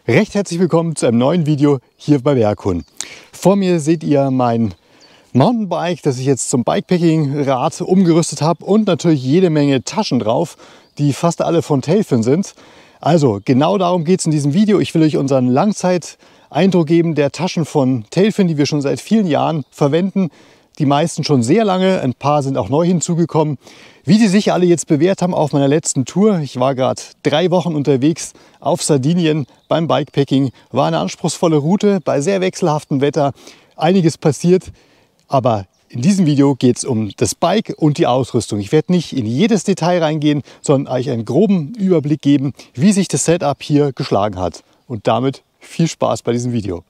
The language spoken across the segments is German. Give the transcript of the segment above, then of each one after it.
Recht herzlich willkommen zu einem neuen Video hier bei Berghun. Vor mir seht ihr mein Mountainbike, das ich jetzt zum Bikepacking-Rad umgerüstet habe und natürlich jede Menge Taschen drauf, die fast alle von Tailfin sind. Also genau darum geht es in diesem Video. Ich will euch unseren Langzeiteindruck geben der Taschen von Tailfin, die wir schon seit vielen Jahren verwenden. Die meisten schon sehr lange, ein paar sind auch neu hinzugekommen. Wie die sich alle jetzt bewährt haben auf meiner letzten Tour. Ich war gerade 3 Wochen unterwegs auf Sardinien beim Bikepacking. War eine anspruchsvolle Route bei sehr wechselhaftem Wetter. Einiges passiert, aber in diesem Video geht es um das Bike und die Ausrüstung. Ich werde nicht in jedes Detail reingehen, sondern euch einen groben Überblick geben, wie sich das Setup hier geschlagen hat. Und damit viel Spaß bei diesem Video.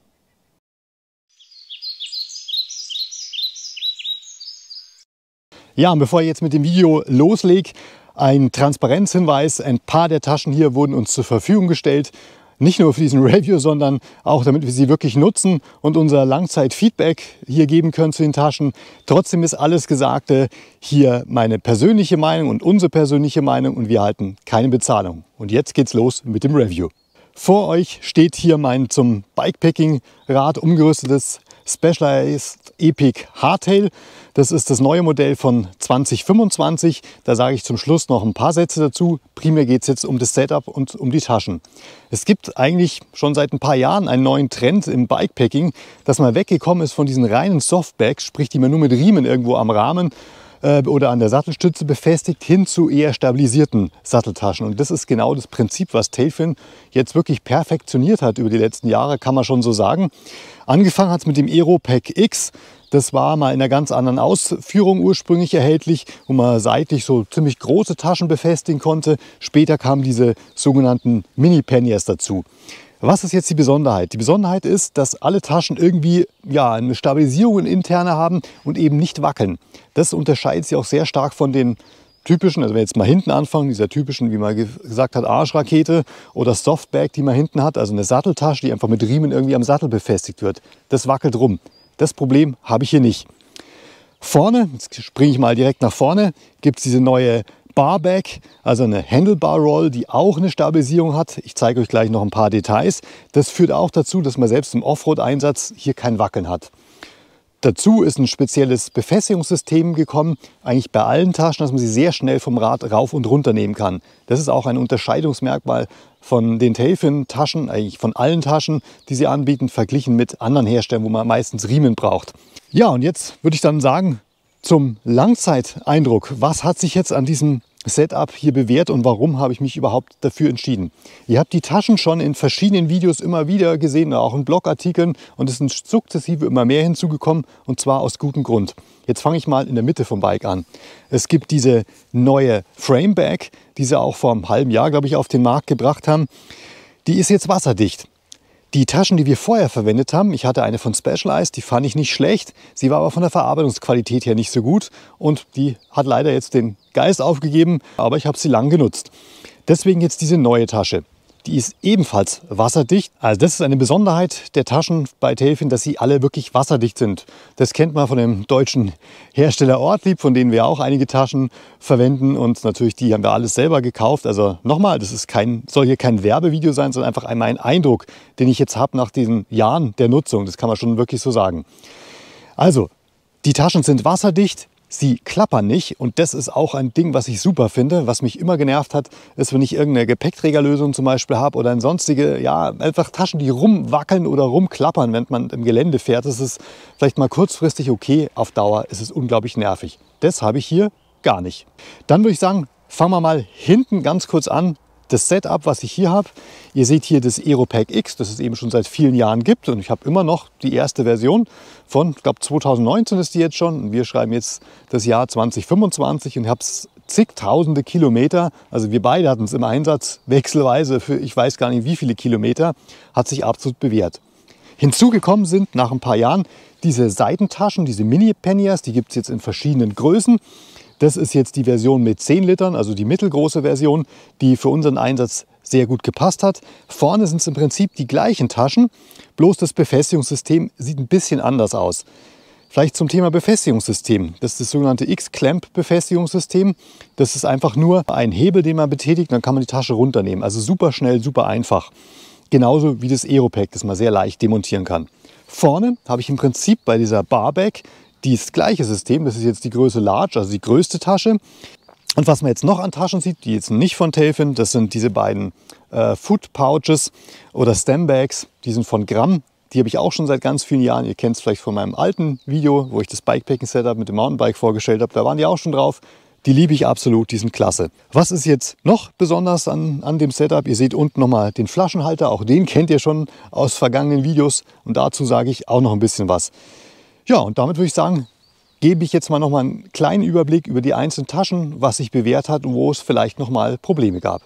Ja, und bevor ich jetzt mit dem Video loslege, ein Transparenzhinweis. Ein paar der Taschen hier wurden uns zur Verfügung gestellt. Nicht nur für diesen Review, sondern auch damit wir sie wirklich nutzen und unser Langzeitfeedback hier geben können zu den Taschen. Trotzdem ist alles Gesagte hier meine persönliche Meinung und unsere persönliche Meinung und wir erhalten keine Bezahlung. Und jetzt geht's los mit dem Review. Vor euch steht hier mein zum Bikepacking-Rad umgerüstetes Specialized Epic Hardtail. Das ist das neue Modell von 2025. Da sage ich zum Schluss noch ein paar Sätze dazu. Primär geht es jetzt um das Setup und um die Taschen. Es gibt eigentlich schon seit ein paar Jahren einen neuen Trend im Bikepacking, dass man weggekommen ist von diesen reinen Softbags, sprich die man nur mit Riemen irgendwo am Rahmen oder an der Sattelstütze befestigt, hin zu eher stabilisierten Satteltaschen. Und das ist genau das Prinzip, was Tailfin jetzt wirklich perfektioniert hat über die letzten Jahre, kann man schon so sagen. Angefangen hat es mit dem Aeropack X. Das war mal in einer ganz anderen Ausführung ursprünglich erhältlich, wo man seitlich so ziemlich große Taschen befestigen konnte. Später kamen diese sogenannten Mini-Panniers dazu. Was ist jetzt die Besonderheit? Die Besonderheit ist, dass alle Taschen irgendwie eine Stabilisierung interne haben und eben nicht wackeln. Das unterscheidet sie auch sehr stark von den typischen, also wenn wir jetzt mal hinten anfangen, dieser typischen, wie man gesagt hat, Arschrakete oder Softbag, die man hinten hat, also eine Satteltasche, die einfach mit Riemen irgendwie am Sattel befestigt wird. Das wackelt rum. Das Problem habe ich hier nicht. Vorne, jetzt springe ich mal direkt nach vorne, gibt es diese neue Barbag, also eine Handlebar Roll, die auch eine Stabilisierung hat. Ich zeige euch gleich noch ein paar Details. Das führt auch dazu, dass man selbst im Offroad-Einsatz hier kein Wackeln hat. Dazu ist ein spezielles Befestigungssystem gekommen, eigentlich bei allen Taschen, dass man sie sehr schnell vom Rad rauf und runter nehmen kann. Das ist auch ein Unterscheidungsmerkmal von den Tailfin-Taschen, eigentlich von allen Taschen, die sie anbieten, verglichen mit anderen Herstellern, wo man meistens Riemen braucht. Ja, und jetzt würde ich dann sagen, zum Langzeiteindruck. Was hat sich jetzt an diesem Setup hier bewährt und warum habe ich mich überhaupt dafür entschieden? Ihr habt die Taschen schon in verschiedenen Videos immer wieder gesehen, auch in Blogartikeln, und es sind sukzessive immer mehr hinzugekommen und zwar aus gutem Grund. Jetzt fange ich mal in der Mitte vom Bike an. Es gibt diese neue Framebag, die sie auch vor einem halben Jahr, glaube ich, auf den Markt gebracht haben. Die ist jetzt wasserdicht. Die Taschen, die wir vorher verwendet haben, ich hatte eine von Specialized, die fand ich nicht schlecht. Sie war aber von der Verarbeitungsqualität her nicht so gut und die hat leider jetzt den Geist aufgegeben, aber ich habe sie lang genutzt. Deswegen jetzt diese neue Tasche. Die ist ebenfalls wasserdicht. Also das ist eine Besonderheit der Taschen bei Tailfin, dass sie alle wirklich wasserdicht sind. Das kennt man von dem deutschen Hersteller Ortlieb, von denen wir auch einige Taschen verwenden. Und natürlich die haben wir alles selber gekauft. Also nochmal, das ist soll hier kein Werbevideo sein, sondern einfach einmal ein Eindruck, den ich jetzt habe nach diesen Jahren der Nutzung. Das kann man schon wirklich so sagen. Also, die Taschen sind wasserdicht. Sie klappern nicht und das ist auch ein Ding, was ich super finde. Was mich immer genervt hat, ist, wenn ich irgendeine Gepäckträgerlösung zum Beispiel habe oder sonstige, einfach Taschen, die rumwackeln oder rumklappern, wenn man im Gelände fährt. Das ist vielleicht mal kurzfristig okay, auf Dauer ist es unglaublich nervig. Das habe ich hier gar nicht. Dann würde ich sagen, fangen wir mal hinten ganz kurz an. Das Setup, was ich hier habe, ihr seht hier das Aeropack X, das es eben schon seit vielen Jahren gibt und ich habe immer noch die erste Version von, ich glaube 2019 ist die jetzt schon und wir schreiben jetzt das Jahr 2025 und ich habe es zigtausende Kilometer, also wir beide hatten es im Einsatz wechselweise für ich weiß gar nicht wie viele Kilometer, hat sich absolut bewährt. Hinzugekommen sind nach ein paar Jahren diese Seitentaschen, diese Mini-Panniers, die gibt es jetzt in verschiedenen Größen. Das ist jetzt die Version mit 10 Litern, also die mittelgroße Version, die für unseren Einsatz sehr gut gepasst hat. Vorne sind es im Prinzip die gleichen Taschen, bloß das Befestigungssystem sieht ein bisschen anders aus. Vielleicht zum Thema Befestigungssystem. Das ist das sogenannte X-Clamp-Befestigungssystem. Das ist einfach nur ein Hebel, den man betätigt, dann kann man die Tasche runternehmen. Also super schnell, super einfach. Genauso wie das Aeropack, das man sehr leicht demontieren kann. Vorne habe ich im Prinzip bei dieser Barbag das gleiche System. Das ist jetzt die Größe Large, also die größte Tasche. Und was man jetzt noch an Taschen sieht, die jetzt nicht von Tailfin, das sind diese beiden Foot Pouches oder Stem Bags. Die sind von Gramm. Die habe ich auch schon seit ganz vielen Jahren. Ihr kennt es vielleicht von meinem alten Video, wo ich das Bikepacking-Setup mit dem Mountainbike vorgestellt habe. Da waren die auch schon drauf. Die liebe ich absolut, die sind klasse. Was ist jetzt noch besonders an dem Setup? Ihr seht unten nochmal den Flaschenhalter. Auch den kennt ihr schon aus vergangenen Videos. Und dazu sage ich auch noch ein bisschen was. Ja, und damit würde ich sagen, gebe ich jetzt mal noch mal einen kleinen Überblick über die einzelnen Taschen, was sich bewährt hat und wo es vielleicht noch mal Probleme gab.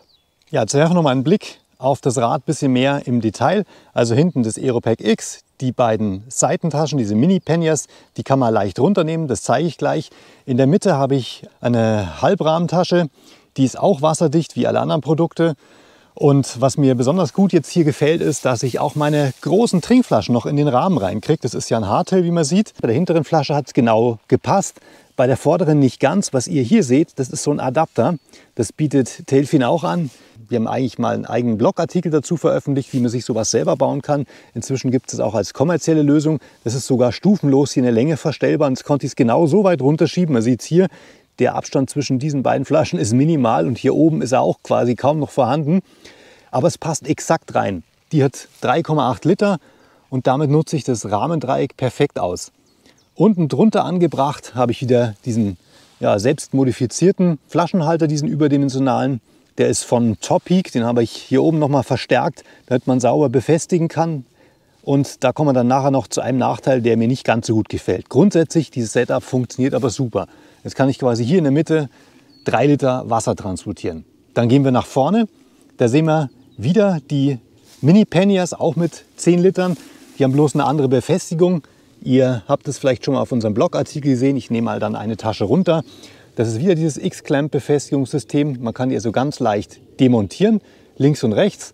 Ja, zuerst noch mal einen Blick auf das Rad ein bisschen mehr im Detail. Also hinten das Aeropack X, die beiden Seitentaschen, diese Mini-Panniers, die kann man leicht runternehmen, das zeige ich gleich. In der Mitte habe ich eine Halbrahmentasche, die ist auch wasserdicht wie alle anderen Produkte. Und was mir besonders gut jetzt hier gefällt, ist, dass ich auch meine großen Trinkflaschen noch in den Rahmen reinkriege. Das ist ja ein Hardtail, wie man sieht. Bei der hinteren Flasche hat es genau gepasst, bei der vorderen nicht ganz. Was ihr hier seht, das ist so ein Adapter. Das bietet Tailfin auch an. Wir haben eigentlich mal einen eigenen Blogartikel dazu veröffentlicht, wie man sich sowas selber bauen kann. Inzwischen gibt es es auch als kommerzielle Lösung. Das ist sogar stufenlos hier in der Länge verstellbar. Und jetzt konnte ich es genau so weit runterschieben. Man sieht es hier. Der Abstand zwischen diesen beiden Flaschen ist minimal und hier oben ist er auch quasi kaum noch vorhanden. Aber es passt exakt rein. Die hat 3,8 Liter und damit nutze ich das Rahmendreieck perfekt aus. Unten drunter angebracht habe ich wieder diesen selbst modifizierten Flaschenhalter, diesen überdimensionalen. Der ist von Topeak, den habe ich hier oben nochmal verstärkt, damit man sauber befestigen kann. Und da kommen wir dann nachher noch zu einem Nachteil, der mir nicht ganz so gut gefällt. Grundsätzlich, dieses Setup funktioniert aber super. Jetzt kann ich quasi hier in der Mitte 3 Liter Wasser transportieren. Dann gehen wir nach vorne. Da sehen wir wieder die Mini-Panniers, auch mit 10 Litern. Die haben bloß eine andere Befestigung. Ihr habt es vielleicht schon mal auf unserem Blogartikel gesehen. Ich nehme mal dann eine Tasche runter. Das ist wieder dieses X-Clamp-Befestigungssystem. Man kann die also ganz leicht demontieren, links und rechts.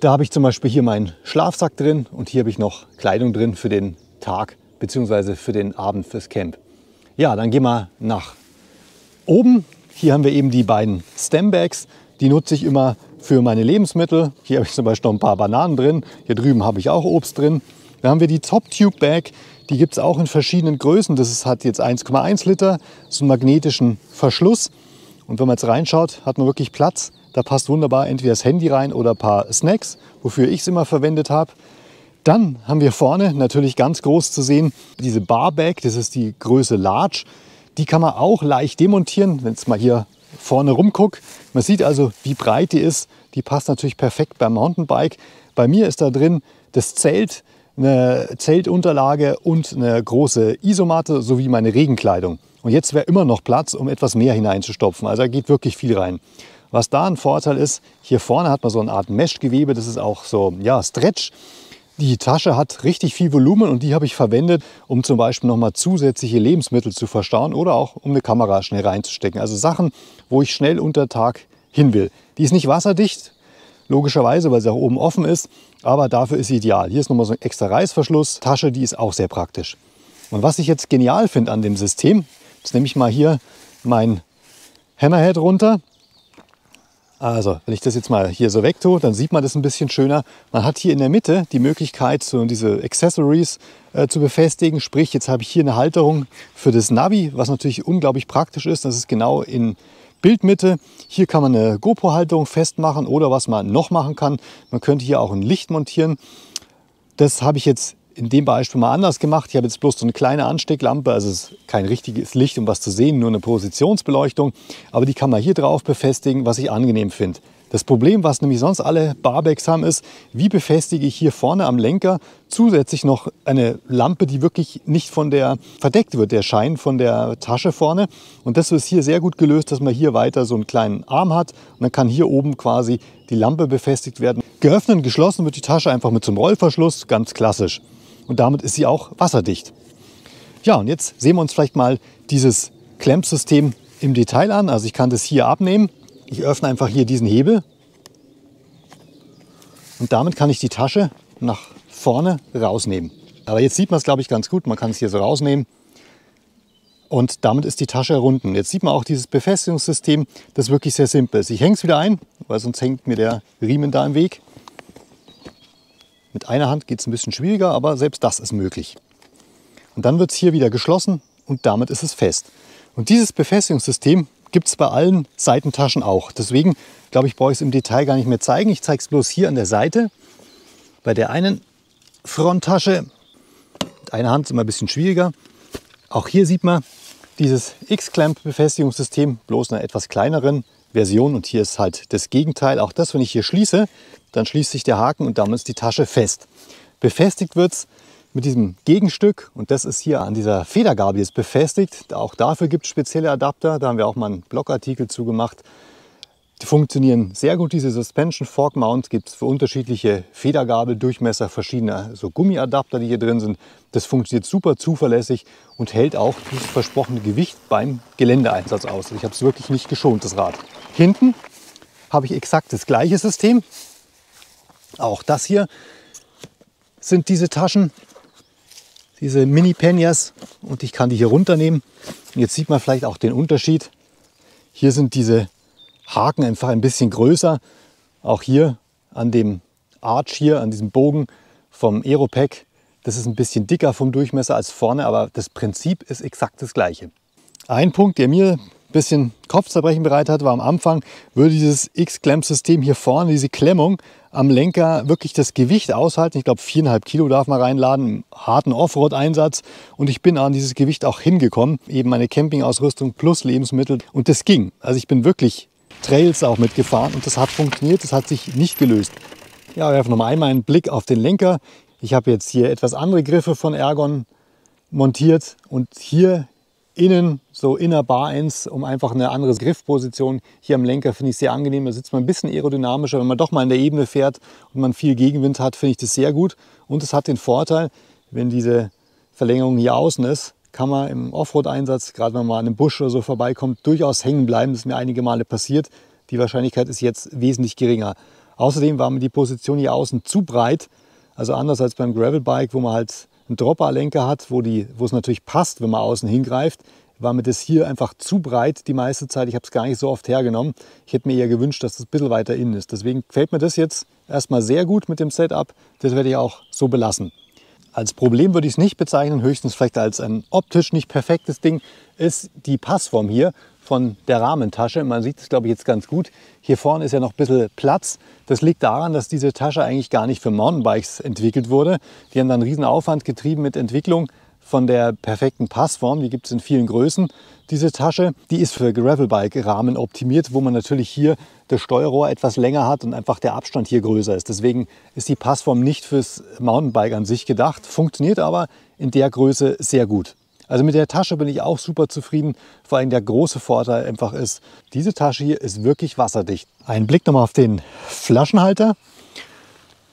Da habe ich zum Beispiel hier meinen Schlafsack drin und hier habe ich noch Kleidung drin für den Tag bzw. für den Abend fürs Camp. Ja, dann gehen wir nach oben. Hier haben wir eben die beiden Stem-Bags. Die nutze ich immer für meine Lebensmittel. Hier habe ich zum Beispiel noch ein paar Bananen drin. Hier drüben habe ich auch Obst drin. Dann haben wir die Top Tube Bag. Die gibt es auch in verschiedenen Größen. Das hat jetzt 1,1 Liter, so einen magnetischen Verschluss. Und wenn man jetzt reinschaut, hat man wirklich Platz. Da passt wunderbar entweder das Handy rein oder ein paar Snacks, wofür ich es immer verwendet habe. Dann haben wir vorne natürlich ganz groß zu sehen diese Barbag, das ist die Größe Large. Die kann man auch leicht demontieren, wenn ich mal hier vorne rumgucke. Man sieht also, wie breit die ist. Die passt natürlich perfekt beim Mountainbike. Bei mir ist da drin das Zelt, eine Zeltunterlage und eine große Isomatte sowie meine Regenkleidung. Und jetzt wäre immer noch Platz, um etwas mehr hineinzustopfen. Also da geht wirklich viel rein. Was da ein Vorteil ist, hier vorne hat man so eine Art Meshgewebe, das ist auch so Stretch. Die Tasche hat richtig viel Volumen und die habe ich verwendet, um zum Beispiel nochmal zusätzliche Lebensmittel zu verstauen oder auch um eine Kamera schnell reinzustecken. Also Sachen, wo ich schnell unter Tag hin will. Die ist nicht wasserdicht, logischerweise, weil sie auch oben offen ist, aber dafür ist sie ideal. Hier ist nochmal so ein extra Reißverschluss. Tasche, die ist auch sehr praktisch. Und was ich jetzt genial finde an dem System, jetzt nehme ich mal hier mein Hammerhead runter. Also, wenn ich das jetzt mal hier so weg tue, dann sieht man das ein bisschen schöner. Man hat hier in der Mitte die Möglichkeit, so diese Accessories zu befestigen. Sprich, jetzt habe ich hier eine Halterung für das Navi, was natürlich unglaublich praktisch ist. Das ist genau in Bildmitte. Hier kann man eine GoPro-Halterung festmachen oder was man noch machen kann. Man könnte hier auch ein Licht montieren. Das habe ich jetzt in dem Beispiel mal anders gemacht. Ich habe jetzt bloß so eine kleine Anstecklampe, also es ist kein richtiges Licht, um was zu sehen, nur eine Positionsbeleuchtung. Aber die kann man hier drauf befestigen, was ich angenehm finde. Das Problem, was nämlich sonst alle Barbags haben, ist, wie befestige ich hier vorne am Lenker zusätzlich noch eine Lampe, die wirklich nicht von der verdeckt wird, der Schein von der Tasche vorne. Und das ist hier sehr gut gelöst, dass man hier weiter so einen kleinen Arm hat. Und dann kann hier oben quasi die Lampe befestigt werden. Geöffnet und geschlossen wird die Tasche einfach mit so einem Rollverschluss, ganz klassisch. Und damit ist sie auch wasserdicht. Ja, und jetzt sehen wir uns vielleicht mal dieses Klemmsystem im Detail an. Also ich kann das hier abnehmen. Ich öffne einfach hier diesen Hebel. Und damit kann ich die Tasche nach vorne rausnehmen. Aber jetzt sieht man es, glaube ich, ganz gut. Man kann es hier so rausnehmen. Und damit ist die Tasche errunden. Jetzt sieht man auch dieses Befestigungssystem, das wirklich sehr simpel ist. Ich hänge es wieder ein, weil sonst hängt mir der Riemen da im Weg. Mit einer Hand geht es ein bisschen schwieriger, aber selbst das ist möglich. Und dann wird es hier wieder geschlossen und damit ist es fest. Und dieses Befestigungssystem gibt es bei allen Seitentaschen auch. Deswegen glaube ich, brauche ich es im Detail gar nicht mehr zeigen. Ich zeige es bloß hier an der Seite. Bei der einen Fronttasche, mit einer Hand ist immer ein bisschen schwieriger. Auch hier sieht man dieses X-Clamp-Befestigungssystem, bloß in einer etwas kleineren Version. Und hier ist halt das Gegenteil. Auch das, wenn ich hier schließe, dann schließt sich der Haken und damit ist die Tasche fest. Befestigt wird es mit diesem Gegenstück und das ist hier an dieser Federgabel jetzt befestigt. Auch dafür gibt es spezielle Adapter. Da haben wir auch mal einen Blogartikel zu gemacht. Die funktionieren sehr gut. Diese Suspension Fork Mount gibt es für unterschiedliche Federgabeldurchmesser, verschiedene so Gummiadapter, die hier drin sind. Das funktioniert super zuverlässig und hält auch das versprochene Gewicht beim Geländeeinsatz aus. Also ich habe es wirklich nicht geschont, das Rad. Hinten habe ich exakt das gleiche System. Auch das hier sind diese Taschen, diese Mini-Peñas, und ich kann die hier runternehmen. Und jetzt sieht man vielleicht auch den Unterschied. Hier sind diese Haken einfach ein bisschen größer. Auch hier an dem Arch hier, an diesem Bogen vom Aeropack, das ist ein bisschen dicker vom Durchmesser als vorne, aber das Prinzip ist exakt das gleiche. Ein Punkt, der mir ein bisschen Kopfzerbrechen bereitet hat, war am Anfang, würde dieses X-Clamp-System hier vorne, diese Klemmung am Lenker, wirklich das Gewicht aushalten. Ich glaube 4,5 Kilo darf man reinladen im harten Offroad-Einsatz. Und ich bin an dieses Gewicht auch hingekommen. Eben meine Campingausrüstung plus Lebensmittel. Und das ging. Also ich bin wirklich Trails auch mitgefahren und das hat funktioniert. Das hat sich nicht gelöst. Ja, wir werfen noch einmal einen Blick auf den Lenker. Ich habe jetzt hier etwas andere Griffe von Ergon montiert und hier innen, so Inner Bar Ends, um einfach eine andere Griffposition. Hier am Lenker finde ich sehr angenehm. Da sitzt man ein bisschen aerodynamischer. Wenn man doch mal in der Ebene fährt und man viel Gegenwind hat, finde ich das sehr gut. Und es hat den Vorteil, wenn diese Verlängerung hier außen ist, kann man im Offroad-Einsatz, gerade wenn man mal an einem Busch oder so vorbeikommt, durchaus hängen bleiben. Das ist mir einige Male passiert. Die Wahrscheinlichkeit ist jetzt wesentlich geringer. Außerdem war mir die Position hier außen zu breit. Also anders als beim Gravelbike, wo man halt einen Dropper-Lenker hat, wo es natürlich passt, wenn man außen hingreift, war mir das hier einfach zu breit die meiste Zeit. Ich habe es gar nicht so oft hergenommen. Ich hätte mir eher gewünscht, dass das ein bisschen weiter innen ist. Deswegen gefällt mir das jetzt erstmal sehr gut mit dem Setup. Das werde ich auch so belassen. Als Problem würde ich es nicht bezeichnen, höchstens vielleicht als ein optisch nicht perfektes Ding, ist die Passform hier von der Rahmentasche. Man sieht es, glaube ich, jetzt ganz gut. Hier vorne ist ja noch ein bisschen Platz. Das liegt daran, dass diese Tasche eigentlich gar nicht für Mountainbikes entwickelt wurde. Die haben dann einen riesen Aufwand getrieben mit Entwicklung von der perfekten Passform. Die gibt es in vielen Größen. Diese Tasche, die ist für Gravelbike-Rahmen optimiert, wo man natürlich hier das Steuerrohr etwas länger hat und einfach der Abstand hier größer ist. Deswegen ist die Passform nicht fürs Mountainbike an sich gedacht, funktioniert aber in der Größe sehr gut. Also mit der Tasche bin ich auch super zufrieden. Vor allem der große Vorteil einfach ist, diese Tasche hier ist wirklich wasserdicht. Ein Blick nochmal auf den Flaschenhalter.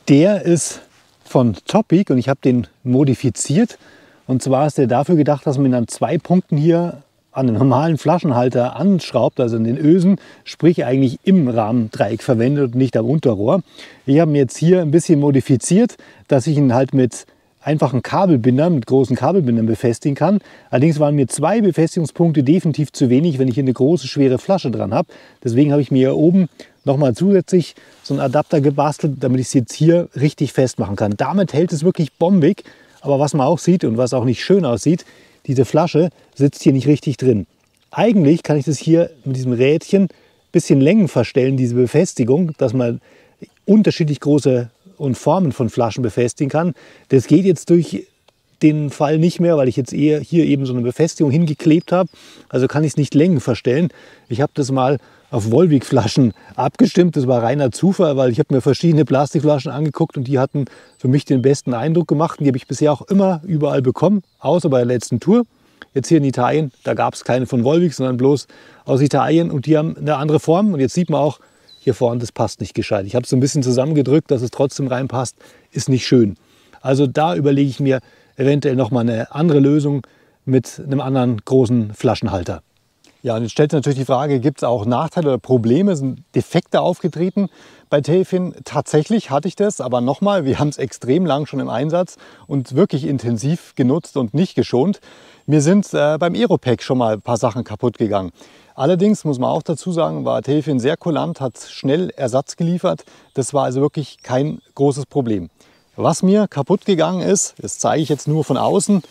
Der ist von Topic und ich habe den modifiziert. Und zwar ist der dafür gedacht, dass man ihn an 2 Punkten hier an den normalen Flaschenhalter anschraubt, also in den Ösen, sprich eigentlich im Rahmendreieck verwendet und nicht am Unterrohr. Ich habe ihn jetzt hier ein bisschen modifiziert, dass ich ihn halt mit einfachen Kabelbindern, mit großen Kabelbindern befestigen kann. Allerdings waren mir 2 Befestigungspunkte definitiv zu wenig, wenn ich hier eine große, schwere Flasche dran habe. Deswegen habe ich mir hier oben nochmal zusätzlich so einen Adapter gebastelt, damit ich es jetzt hier richtig festmachen kann. Damit hält es wirklich bombig. Aber was man auch sieht und was auch nicht schön aussieht, diese Flasche sitzt hier nicht richtig drin. Eigentlich kann ich das hier mit diesem Rädchen ein bisschen Längen verstellen, diese Befestigung, dass man unterschiedlich große und Formen von Flaschen befestigen kann. Das geht jetzt durch den Fall nicht mehr, weil ich jetzt eher hier eben so eine Befestigung hingeklebt habe. Also kann ich es nicht Längen verstellen. Ich habe das mal auf Volvic-Flaschen abgestimmt. Das war reiner Zufall, weil ich habe mir verschiedene Plastikflaschen angeguckt und die hatten für mich den besten Eindruck gemacht. Und die habe ich bisher auch immer überall bekommen, außer bei der letzten Tour. Jetzt hier in Italien, da gab es keine von Volvic, sondern bloß aus Italien und die haben eine andere Form. Und jetzt sieht man auch, hier vorne, das passt nicht gescheit. Ich habe es so ein bisschen zusammengedrückt, dass es trotzdem reinpasst, ist nicht schön. Also da überlege ich mir eventuell nochmal eine andere Lösung mit einem anderen großen Flaschenhalter. Ja, und jetzt stellt sich natürlich die Frage, gibt es auch Nachteile oder Probleme, sind Defekte aufgetreten bei Tailfin? Tatsächlich hatte ich das, aber nochmal, wir haben es extrem lang schon im Einsatz und wirklich intensiv genutzt und nicht geschont. Mir sind beim Aeropack schon mal ein paar Sachen kaputt gegangen. Allerdings muss man auch dazu sagen, war Tailfin sehr kulant, hat schnell Ersatz geliefert. Das war also wirklich kein großes Problem. Was mir kaputt gegangen ist, das zeige ich jetzt nur von außen,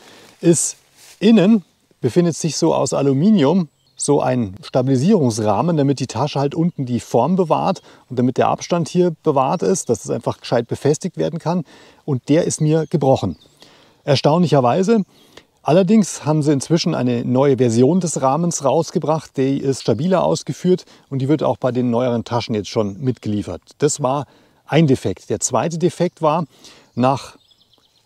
ist innen befindet sich so aus Aluminium so ein Stabilisierungsrahmen, damit die Tasche halt unten die Form bewahrt und damit der Abstand hier bewahrt ist, dass es einfach gescheit befestigt werden kann. Und der ist mir gebrochen. Erstaunlicherweise. Allerdings haben sie inzwischen eine neue Version des Rahmens rausgebracht. Die ist stabiler ausgeführt und die wird auch bei den neueren Taschen jetzt schon mitgeliefert. Das war ein Defekt. Der zweite Defekt war, nach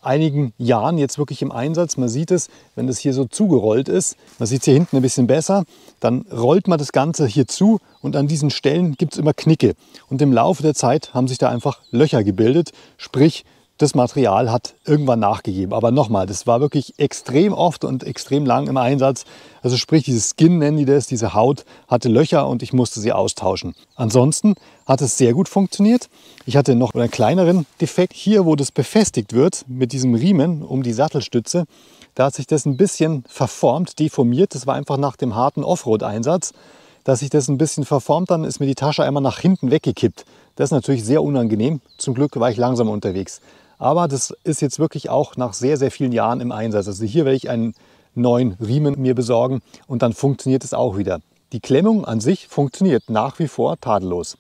einigen Jahren jetzt wirklich im Einsatz, man sieht es, wenn das hier so zugerollt ist, man sieht es hier hinten ein bisschen besser, dann rollt man das Ganze hier zu und an diesen Stellen gibt es immer Knicke. Und im Laufe der Zeit haben sich da einfach Löcher gebildet, sprich das Material hat irgendwann nachgegeben. Aber nochmal, das war wirklich extrem oft und extrem lang im Einsatz. Also sprich, dieses Skin nennen die das, diese Haut hatte Löcher und ich musste sie austauschen. Ansonsten hat es sehr gut funktioniert. Ich hatte noch einen kleineren Defekt hier, wo das befestigt wird mit diesem Riemen um die Sattelstütze. Da hat sich das ein bisschen verformt, deformiert. Das war einfach nach dem harten Offroad-Einsatz. Dass sich das ein bisschen verformt, dann ist mir die Tasche einmal nach hinten weggekippt. Das ist natürlich sehr unangenehm. Zum Glück war ich langsam unterwegs. Aber das ist jetzt wirklich auch nach sehr, sehr vielen Jahren im Einsatz. Also hier werde ich einen neuen Riemen mir besorgen und dann funktioniert es auch wieder. Die Klemmung an sich funktioniert nach wie vor tadellos.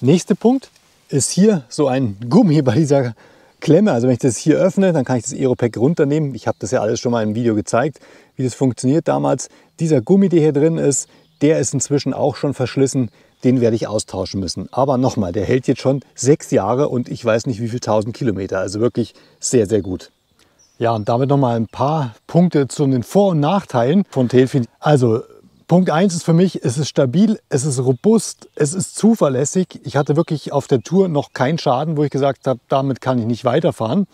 Nächster Punkt ist hier so ein Gummi bei dieser Klemme. Also wenn ich das hier öffne, dann kann ich das Aeropack runternehmen. Ich habe das ja alles schon mal im Video gezeigt, wie das funktioniert damals. Dieser Gummi, der hier drin ist, der ist inzwischen auch schon verschlissen. Den werde ich austauschen müssen. Aber nochmal, der hält jetzt schon 6 Jahre und ich weiß nicht wie viel 1000 Kilometer. Also wirklich sehr, sehr gut. Ja, und damit nochmal ein paar Punkte zu den Vor- und Nachteilen von Tailfin. Also Punkt 1 ist für mich, es ist stabil, es ist robust, es ist zuverlässig. Ich hatte wirklich auf der Tour noch keinen Schaden, wo ich gesagt habe, damit kann ich nicht weiterfahren.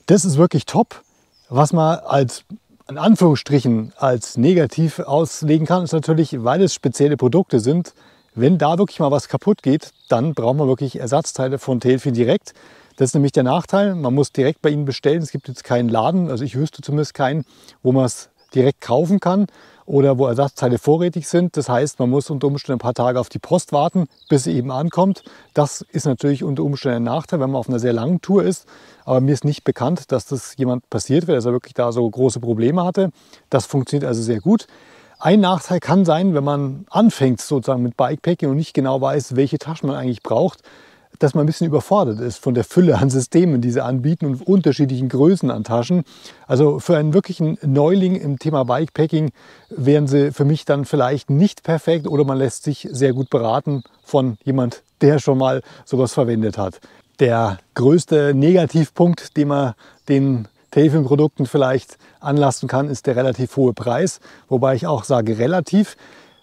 Das ist wirklich top. Was man als in Anführungsstrichen als negativ auslegen kann, ist natürlich, weil es spezielle Produkte sind. Wenn da wirklich mal was kaputt geht, dann braucht man wirklich Ersatzteile von Tailfin direkt. Das ist nämlich der Nachteil. Man muss direkt bei ihnen bestellen. Es gibt jetzt keinen Laden, also ich wüsste zumindest keinen, wo man es direkt kaufen kann oder wo Ersatzteile vorrätig sind. Das heißt, man muss unter Umständen ein paar Tage auf die Post warten, bis sie eben ankommt. Das ist natürlich unter Umständen ein Nachteil, wenn man auf einer sehr langen Tour ist. Aber mir ist nicht bekannt, dass das jemand passiert wäre, dass er wirklich da so große Probleme hatte. Das funktioniert also sehr gut. Ein Nachteil kann sein, wenn man anfängt sozusagen mit Bikepacking und nicht genau weiß, welche Taschen man eigentlich braucht, dass man ein bisschen überfordert ist von der Fülle an Systemen, die sie anbieten und unterschiedlichen Größen an Taschen. Also für einen wirklichen Neuling im Thema Bikepacking wären sie für mich dann vielleicht nicht perfekt oder man lässt sich sehr gut beraten von jemand, der schon mal sowas verwendet hat. Der größte Negativpunkt, den man den Tailfin-Produkten vielleicht anlasten kann, ist der relativ hohe Preis. Wobei ich auch sage relativ.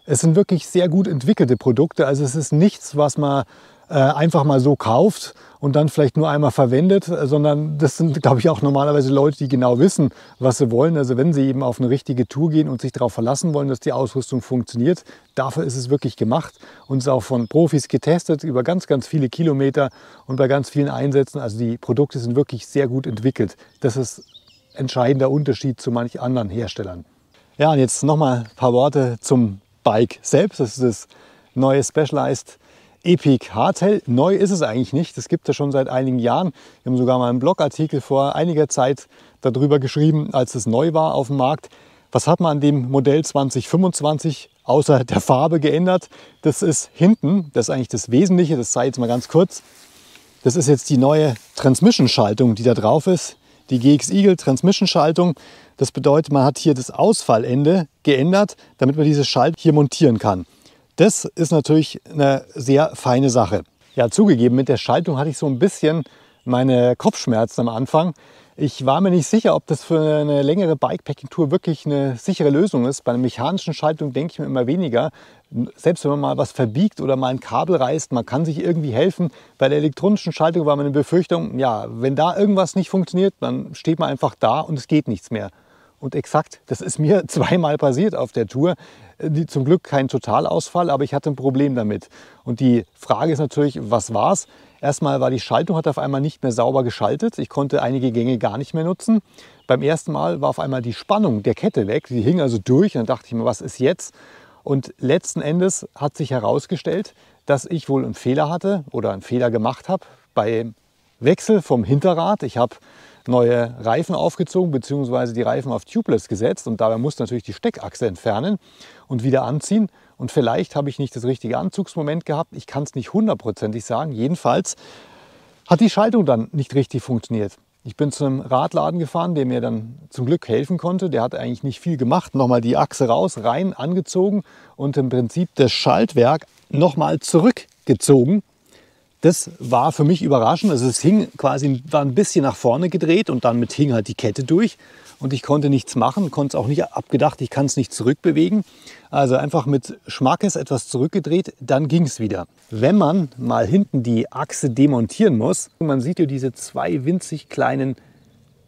Es sind wirklich sehr gut entwickelte Produkte. Also es ist nichts, was man einfach mal so kauft und dann vielleicht nur einmal verwendet, sondern das sind, glaube ich, auch normalerweise Leute, die genau wissen, was sie wollen. Also wenn sie eben auf eine richtige Tour gehen und sich darauf verlassen wollen, dass die Ausrüstung funktioniert, dafür ist es wirklich gemacht und ist auch von Profis getestet über ganz, ganz viele Kilometer und bei ganz vielen Einsätzen. Also die Produkte sind wirklich sehr gut entwickelt. Das ist ein entscheidender Unterschied zu manch anderen Herstellern. Ja, und jetzt nochmal ein paar Worte zum Bike selbst. Das ist das neue Specialized Epic Hardtail. Neu ist es eigentlich nicht. Das gibt es schon seit einigen Jahren. Wir haben sogar mal einen Blogartikel vor einiger Zeit darüber geschrieben, als es neu war auf dem Markt. Was hat man an dem Modell 2025 außer der Farbe geändert? Das ist hinten, das ist eigentlich das Wesentliche. Das zeige ich jetzt mal ganz kurz. Das ist jetzt die neue Transmission-Schaltung, die da drauf ist. Die GX Eagle Transmission-Schaltung. Das bedeutet, man hat hier das Ausfallende geändert, damit man diese Schaltung hier montieren kann. Das ist natürlich eine sehr feine Sache. Ja, zugegeben, mit der Schaltung hatte ich so ein bisschen meine Kopfschmerzen am Anfang. Ich war mir nicht sicher, ob das für eine längere Bikepacking-Tour wirklich eine sichere Lösung ist. Bei einer mechanischen Schaltung denke ich mir immer weniger. Selbst wenn man mal was verbiegt oder mal ein Kabel reißt, man kann sich irgendwie helfen. Bei der elektronischen Schaltung war meine Befürchtung, ja, wenn da irgendwas nicht funktioniert, dann steht man einfach da und es geht nichts mehr. Und exakt, das ist mir zweimal passiert auf der Tour. Zum Glück kein Totalausfall, aber ich hatte ein Problem damit. Und die Frage ist natürlich, was war's? Erstmal war die Schaltung, hat auf einmal nicht mehr sauber geschaltet. Ich konnte einige Gänge gar nicht mehr nutzen. Beim ersten Mal war auf einmal die Spannung der Kette weg. Die hing also durch. Und dann dachte ich mir, was ist jetzt? Und letzten Endes hat sich herausgestellt, dass ich wohl einen Fehler hatte oder einen Fehler gemacht habe bei Wechsel vom Hinterrad. Ich habe neue Reifen aufgezogen bzw. die Reifen auf Tubeless gesetzt und dabei musste natürlich die Steckachse entfernen und wieder anziehen. Und vielleicht habe ich nicht das richtige Anzugsmoment gehabt. Ich kann es nicht hundertprozentig sagen. Jedenfalls hat die Schaltung dann nicht richtig funktioniert. Ich bin zu einem Radladen gefahren, der mir dann zum Glück helfen konnte. Der hat eigentlich nicht viel gemacht. Nochmal die Achse raus, rein, angezogen und im Prinzip das Schaltwerk nochmal zurückgezogen. Das war für mich überraschend. Also es hing quasi, war ein bisschen nach vorne gedreht und dann hing halt die Kette durch. Und ich konnte nichts machen, konnte es auch nicht abgedacht, ich kann es nicht zurückbewegen. Also einfach mit Schmackes etwas zurückgedreht, dann ging es wieder. Wenn man mal hinten die Achse demontieren muss, man sieht ja diese zwei winzig kleinen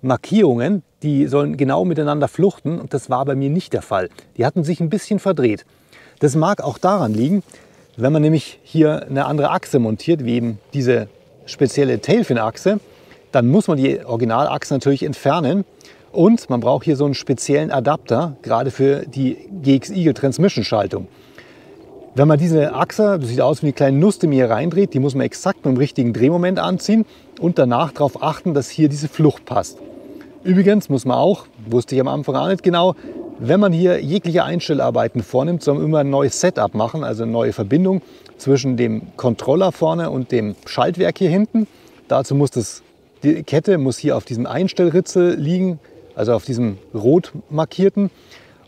Markierungen, die sollen genau miteinander fluchten und das war bei mir nicht der Fall. Die hatten sich ein bisschen verdreht. Das mag auch daran liegen, wenn man nämlich hier eine andere Achse montiert, wie eben diese spezielle Tailfin-Achse, dann muss man die Originalachse natürlich entfernen. Und man braucht hier so einen speziellen Adapter, gerade für die GX Eagle Transmission Schaltung. Wenn man diese Achse, das sieht aus wie eine kleine Nuss, die man hier reindreht, die muss man exakt mit dem richtigen Drehmoment anziehen und danach darauf achten, dass hier diese Flucht passt. Übrigens muss man auch, wusste ich am Anfang auch nicht genau, wenn man hier jegliche Einstellarbeiten vornimmt, soll man immer ein neues Setup machen, also eine neue Verbindung zwischen dem Controller vorne und dem Schaltwerk hier hinten. Dazu muss die Kette muss hier auf diesem Einstellritzel liegen, also auf diesem rot markierten.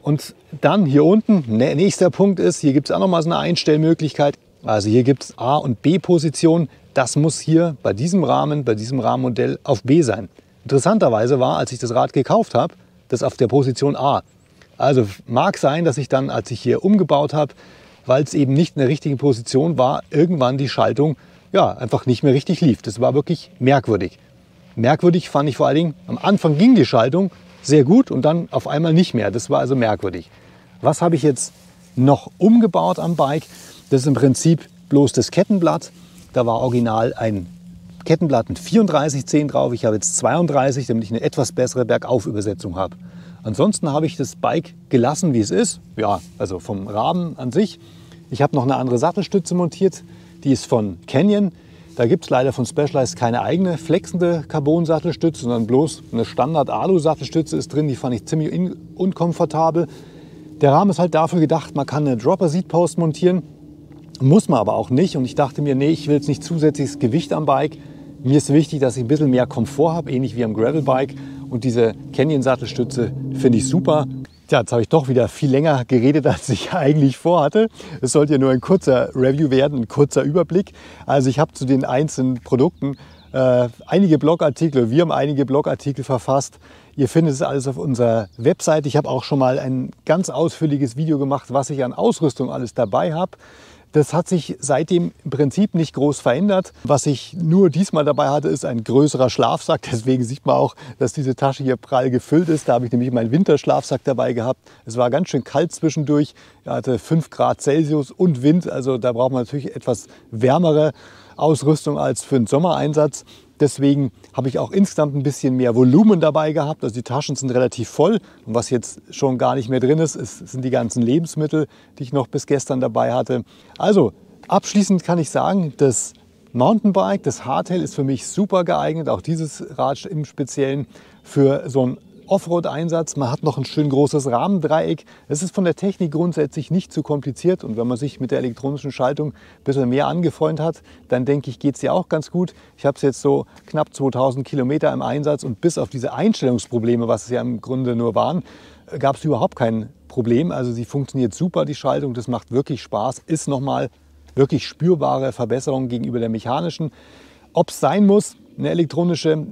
Und dann hier unten, nächster Punkt ist, hier gibt es auch nochmal so eine Einstellmöglichkeit. Also hier gibt es A- und B-Position. Das muss hier bei diesem Rahmenmodell auf B sein. Interessanterweise war, als ich das Rad gekauft habe, das auf der Position A. Also mag sein, dass ich dann, als ich hier umgebaut habe, weil es eben nicht in der richtigen Position war, irgendwann die Schaltung ja, einfach nicht mehr richtig lief. Das war wirklich merkwürdig. Merkwürdig fand ich vor allen Dingen, am Anfang ging die Schaltung sehr gut und dann auf einmal nicht mehr. Das war also merkwürdig. Was habe ich jetzt noch umgebaut am Bike? Das ist im Prinzip bloß das Kettenblatt. Da war original ein Kettenblatt mit 34 Zehen drauf. Ich habe jetzt 32, damit ich eine etwas bessere Bergaufübersetzung habe. Ansonsten habe ich das Bike gelassen, wie es ist. Ja, also vom Rahmen an sich. Ich habe noch eine andere Sattelstütze montiert. Die ist von Canyon. Da gibt es leider von Specialized keine eigene flexende Carbon-Sattelstütze, sondern bloß eine Standard-Alu-Sattelstütze ist drin. Die fand ich ziemlich unkomfortabel. Der Rahmen ist halt dafür gedacht, man kann eine Dropper-Seatpost montieren. Muss man aber auch nicht. Und ich dachte mir, nee, ich will jetzt nicht zusätzliches Gewicht am Bike. Mir ist wichtig, dass ich ein bisschen mehr Komfort habe, ähnlich wie am Gravelbike. Und diese Canyon-Sattelstütze finde ich super. Tja, jetzt habe ich doch wieder viel länger geredet, als ich eigentlich vorhatte. Es sollte ja nur ein kurzer Review werden, ein kurzer Überblick. Also ich habe zu den einzelnen Produkten einige Blogartikel, wir haben einige Blogartikel verfasst. Ihr findet es alles auf unserer Website. Ich habe auch schon mal ein ganz ausführliches Video gemacht, was ich an Ausrüstung alles dabei habe. Das hat sich seitdem im Prinzip nicht groß verändert. Was ich nur diesmal dabei hatte, ist ein größerer Schlafsack. Deswegen sieht man auch, dass diese Tasche hier prall gefüllt ist. Da habe ich nämlich meinen Winterschlafsack dabei gehabt. Es war ganz schön kalt zwischendurch. Er hatte 5 Grad Celsius und Wind. Also da braucht man natürlich etwas wärmere Ausrüstung als für einen Sommereinsatz. Deswegen habe ich auch insgesamt ein bisschen mehr Volumen dabei gehabt. Also die Taschen sind relativ voll. Und was jetzt schon gar nicht mehr drin ist, sind die ganzen Lebensmittel, die ich noch bis gestern dabei hatte. Also abschließend kann ich sagen, das Mountainbike, das Hardtail ist für mich super geeignet. Auch dieses Rad im Speziellen für so einen Offroad-Einsatz. Man hat noch ein schön großes Rahmendreieck. Es ist von der Technik grundsätzlich nicht zu kompliziert. Und wenn man sich mit der elektronischen Schaltung ein bisschen mehr angefreundet hat, dann denke ich, geht es ja auch ganz gut. Ich habe es jetzt so knapp 2000 Kilometer im Einsatz und bis auf diese Einstellungsprobleme, was es ja im Grunde nur waren, gab es überhaupt kein Problem. Also sie funktioniert super, die Schaltung. Das macht wirklich Spaß. Ist nochmal wirklich spürbare Verbesserung gegenüber der mechanischen. Ob es sein muss, eine elektronische,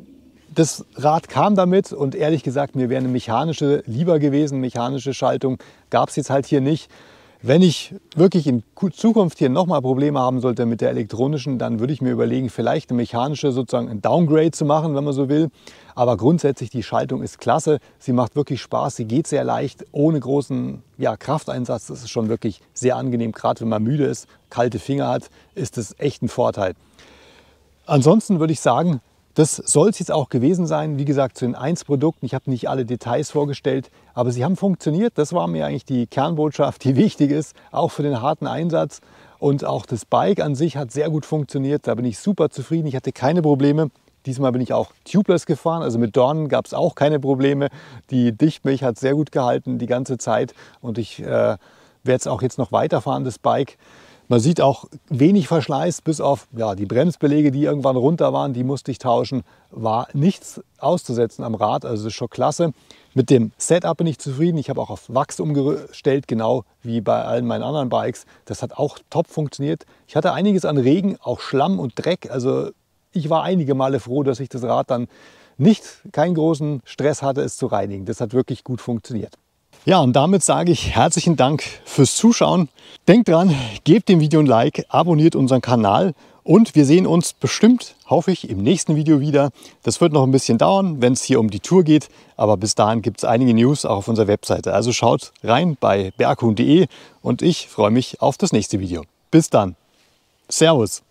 das Rad kam damit und ehrlich gesagt, mir wäre eine mechanische lieber gewesen. Mechanische Schaltung gab es jetzt halt hier nicht. Wenn ich wirklich in Zukunft hier nochmal Probleme haben sollte mit der elektronischen, dann würde ich mir überlegen, vielleicht eine mechanische, sozusagen ein Downgrade zu machen, wenn man so will. Aber grundsätzlich, die Schaltung ist klasse. Sie macht wirklich Spaß. Sie geht sehr leicht, ohne großen Krafteinsatz. Das ist schon wirklich sehr angenehm. Gerade wenn man müde ist, kalte Finger hat, ist das echt ein Vorteil. Ansonsten würde ich sagen, das soll es jetzt auch gewesen sein. Wie gesagt, zu den Einzelprodukten. Ich habe nicht alle Details vorgestellt, aber sie haben funktioniert. Das war mir eigentlich die Kernbotschaft, die wichtig ist, auch für den harten Einsatz. Und auch das Bike an sich hat sehr gut funktioniert. Da bin ich super zufrieden. Ich hatte keine Probleme. Diesmal bin ich auch tubeless gefahren, also mit Dornen gab es auch keine Probleme. Die Dichtmilch hat sehr gut gehalten die ganze Zeit und ich werde es auch jetzt noch weiterfahren, das Bike. Man sieht auch wenig Verschleiß, bis auf die Bremsbeläge, die irgendwann runter waren, die musste ich tauschen. War nichts auszusetzen am Rad, also das ist schon klasse. Mit dem Setup bin ich zufrieden. Ich habe auch auf Wachs umgestellt, genau wie bei allen meinen anderen Bikes. Das hat auch top funktioniert. Ich hatte einiges an Regen, auch Schlamm und Dreck. Also ich war einige Male froh, dass ich das Rad dann keinen großen Stress hatte, es zu reinigen. Das hat wirklich gut funktioniert. Ja, und damit sage ich herzlichen Dank fürs Zuschauen. Denkt dran, gebt dem Video ein Like, abonniert unseren Kanal und wir sehen uns bestimmt, hoffe ich, im nächsten Video wieder. Das wird noch ein bisschen dauern, wenn es hier um die Tour geht, aber bis dahin gibt es einige News auch auf unserer Webseite. Also schaut rein bei berghuhn.de und ich freue mich auf das nächste Video. Bis dann. Servus.